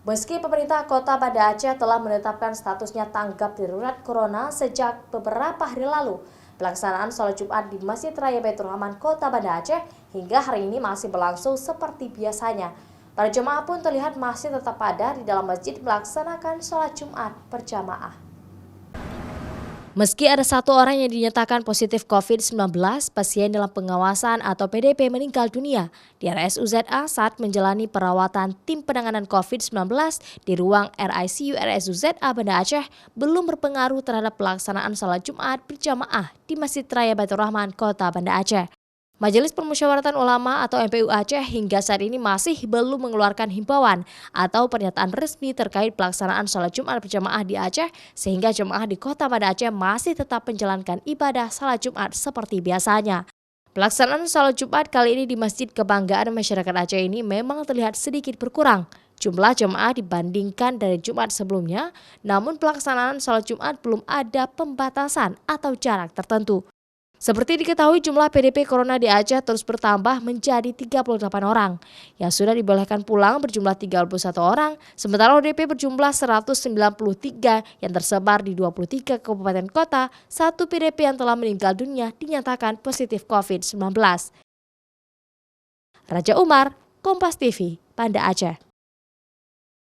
Meski pemerintah Kota Banda Aceh telah menetapkan statusnya tanggap darurat corona sejak beberapa hari lalu, pelaksanaan sholat Jumat di Masjid Raya Baitur Rahman Kota Banda Aceh hingga hari ini masih berlangsung seperti biasanya. Para jemaah pun terlihat masih tetap pada di dalam masjid melaksanakan sholat Jumat berjamaah. Meski ada satu orang yang dinyatakan positif COVID-19, pasien dalam pengawasan atau PDP meninggal dunia di RSUZA saat menjalani perawatan tim penanganan COVID-19 di ruang RICU RSUZA Banda Aceh belum berpengaruh terhadap pelaksanaan sholat Jumat berjamaah di Masjid Raya Baitur Rahman Kota Banda Aceh. Majelis Permusyawaratan Ulama atau MPU Aceh hingga saat ini masih belum mengeluarkan himbauan atau pernyataan resmi terkait pelaksanaan sholat Jumat berjamaah di Aceh, sehingga jemaah di Kota Banda Aceh masih tetap menjalankan ibadah sholat Jumat seperti biasanya. Pelaksanaan sholat Jumat kali ini di Masjid Kebanggaan Masyarakat Aceh ini memang terlihat sedikit berkurang jumlah jemaah dibandingkan dari Jumat sebelumnya, namun pelaksanaan sholat Jumat belum ada pembatasan atau jarak tertentu. Seperti diketahui, jumlah PDP Corona di Aceh terus bertambah menjadi 38 orang. Yang sudah dibolehkan pulang berjumlah 31 orang, sementara ODP berjumlah 193 yang tersebar di 23 kabupaten kota. Satu PDP yang telah meninggal dunia dinyatakan positif COVID-19. Raja Umar, Kompas TV, Banda Aceh.